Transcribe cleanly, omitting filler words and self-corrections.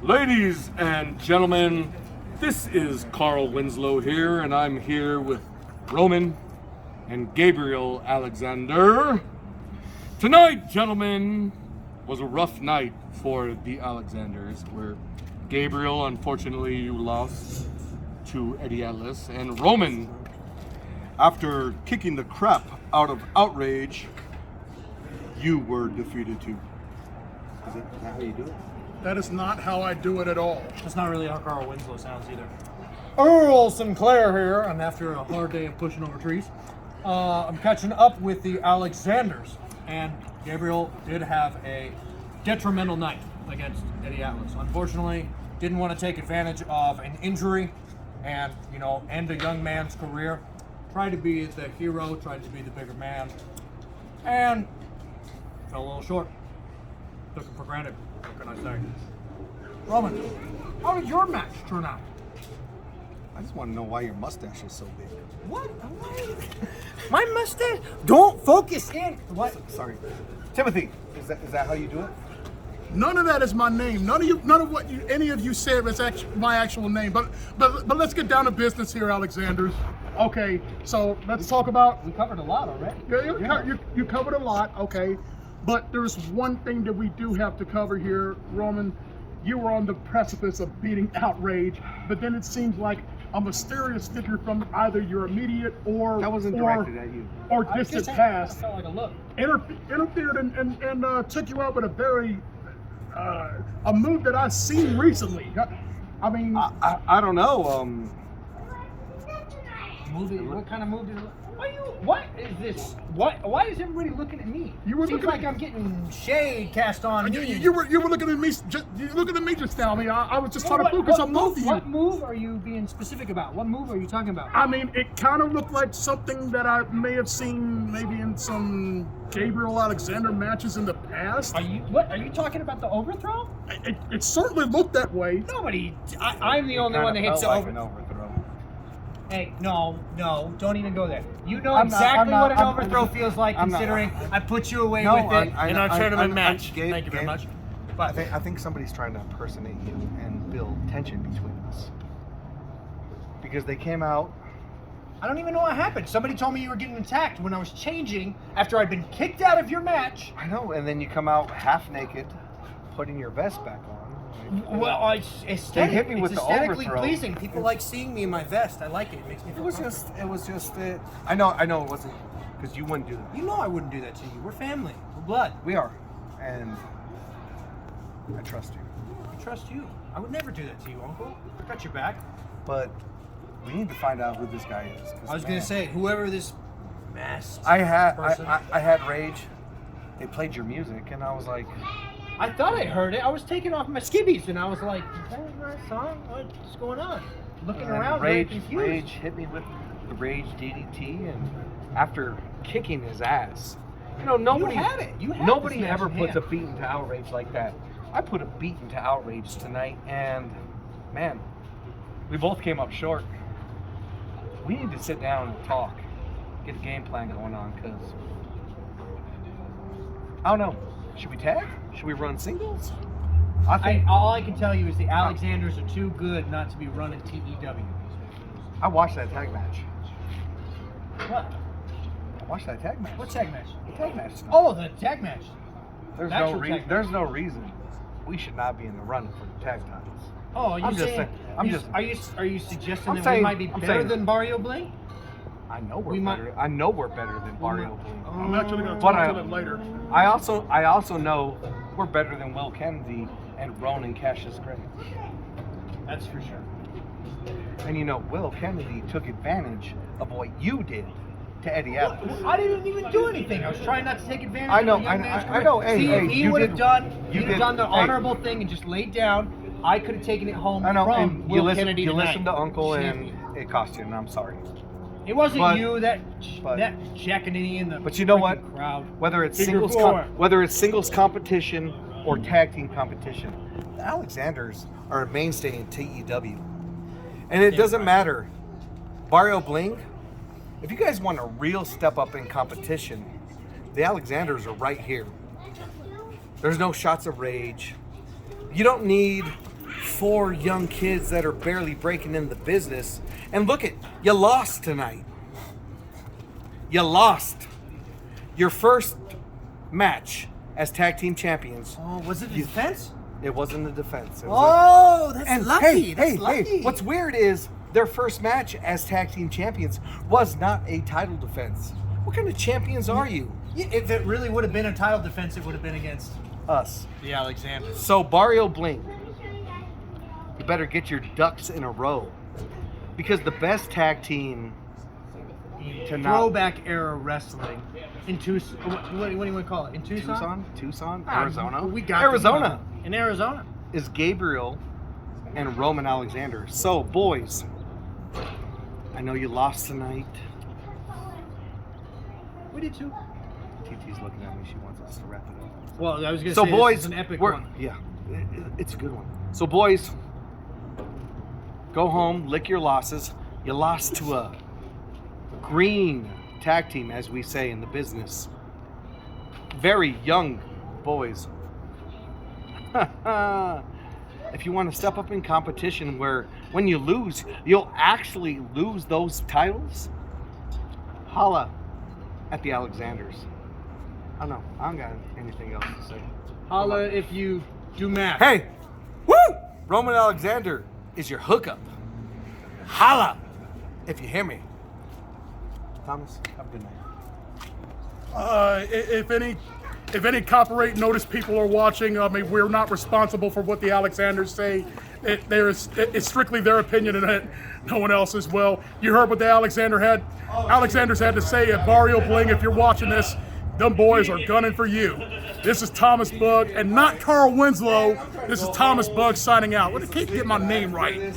Ladies and gentlemen, this is Carl Winslow here, and I'm here with Roman and Gabriel Alexander. Tonight, gentlemen, was a rough night for the Alexanders, where Gabriel, unfortunately, you lost to Eddie Atlas, and Roman, after kicking the crap out of Outrage, you were defeated too. Is that how you do it? That is not how I do it at all. That's not really how Carl Winslow sounds either. Earl Sinclair here, and after a hard day of pushing over trees, I'm catching up with the Alexanders. And Gabriel did have a detrimental night against Eddie Atlas. Unfortunately, didn't want to take advantage of an injury and, end a young man's career. Tried to be the hero, tried to be the bigger man, and fell a little short. Took him for granted. What can I say? Roman, how did your match turn out? I just want to know why your mustache is so big. What? My mustache? Don't focus in. What? Sorry. Timothy, is that how you do it? None of that is my name. None of what any of you said is my actual name. But let's get down to business here, Alexanders. Okay, so let's talk about. We covered a lot already. You covered a lot. Okay. But there's one thing that we do have to cover here, Roman. You were on the precipice of beating Outrage, but then it seems like a mysterious figure from either your immediate or That wasn't directed at you. or distant past I felt like a look. interfered and took you out with a very a move that I've seen recently. I mean, I don't know. What kind of move did it? What is this? Why is everybody looking at me? You were Seems looking like I'm getting shade cast on me. you were looking at me. You looking at me just now. I mean, I was just trying to focus on both of you. What move are you being specific about? What move are you talking about? I mean, it kind of looked like something that I may have seen maybe in some Gabriel Alexander matches in the past. Are you talking about the overthrow? It certainly looked that way. Nobody. I'm the only one that hits the overthrow. overthrow. Hey, no, don't even go there. You know I'm not- exactly I'm what not- an I'm- overthrow feels like, I'm not- considering I put you away No, with it I in know- our tournament match. Gabe, Thank you very much. But I think somebody's trying to impersonate you and build tension between us. Because they came out. I don't even know what happened. Somebody told me you were getting attacked when I was changing after I'd been kicked out of your match. I know, and then you come out half naked, putting your vest back on. Well, it's aesthetic. They hit me with it's the aesthetically overthrow. pleasing. People like seeing me in my vest. I like it. It makes me feel It was just. I know it wasn't, because you wouldn't do that. You know I wouldn't do that to you. We're family. We're blood. We are, and I trust you. I trust you. I would never do that to you, Uncle. I got your back. But we need to find out who this guy is. 'Cause, I was man, gonna say, whoever this masked I person. had Rage. They played your music, and I was like, I thought I heard it. I was taking off my skivvies, and I was like, "Is that my song? What's going on?" Looking around, very confused. Rage hit me with the Rage DDT, and after kicking his ass, nobody You had it. You had nobody this match ever in puts a hand. beat into Outrage like that. I put a beat into Outrage tonight, and man, we both came up short. We need to sit down and talk, get a game plan going on, because I don't know. Should we tag? Should we run singles? All I can tell you is the Alexanders are too good not to be running TEW. I watched that tag match. What? I watched that tag match. What tag match? The tag match. Oh, the tag match. There's actual no reason. tag There's no reason we should not be in the run for the tag titles. Oh, are you I'm just saying? saying- Are you suggesting I'm that saying- we might be I'm better saying- than Barrio Bling? I know we're We might- better. I know we're better than Barrio Bling. I'm actually going to But talk to them later. I also know we're better than Will Kennedy and Ronan Cassius Gray. That's for sure. And Will Kennedy took advantage of what you did to Eddie Atlas. I didn't even do anything. I was trying not to take advantage I know, of the young I- man's I career. know. Hey, See, hey, if he you would have did- done, you he'd have did- done the hey. honorable thing and just laid down. I could have taken it home I know, from and Will you listen. Kennedy You tonight. listened to Uncle, Champion. and it cost you. And I'm sorry. It wasn't but- you that but- jackanini in the But you know what? freaking crowd. Whether it's Figure singles, four. whether it's singles competition or tag team competition, the Alexanders are a mainstay in TEW, and it doesn't matter. Barrio Bling, if you guys want a real step up in competition, the Alexanders are right here. There's no shots of Rage. You don't need 4 young kids that are barely breaking in the business. And look at, you lost tonight. You lost your first match as tag team champions. Oh, was it defense? It wasn't a defense. It was Oh, that's and lucky. Hey, That's lucky. hey, what's weird is their first match as tag team champions was not a title defense. What kind of champions are you? Yeah, if it really would have been a title defense, it would have been against Us. the Alexanders. So Barrio Bling, you better get your ducks in a row, because the best tag team to not Throwback Era Wrestling in Tucson. What do you want to call it? In Tucson? Tucson, Ah, Arizona. we got Arizona in Arizona. is Gabriel and Roman Alexander. So boys, I know you lost tonight. We did too. TT's looking at me. She wants us to wrap it up. Well, I was gonna So say boys, this is an epic we're- one. yeah, it's a good one. So boys, go home, lick your losses. You lost to a green tag team, as we say in the business. Very young boys. If you want to step up in competition where when you lose, you'll actually lose those titles, holla at the Alexanders. I don't know. I don't got anything else to say. Holla if you do math. Hey, woo! Roman Alexander is your hookup. Holla if you hear me. Thomas, have a good night. If any copyright notice people are watching, I mean, we're not responsible for what the Alexanders say. It's strictly their opinion and no one else's. Well, you heard what the Alexanders had to say at Barrio Bling. If you're watching this, them boys are gunning for you. This is Thomas Bug, and not Carl Winslow. This is Thomas Bug signing out. I can't get my name right.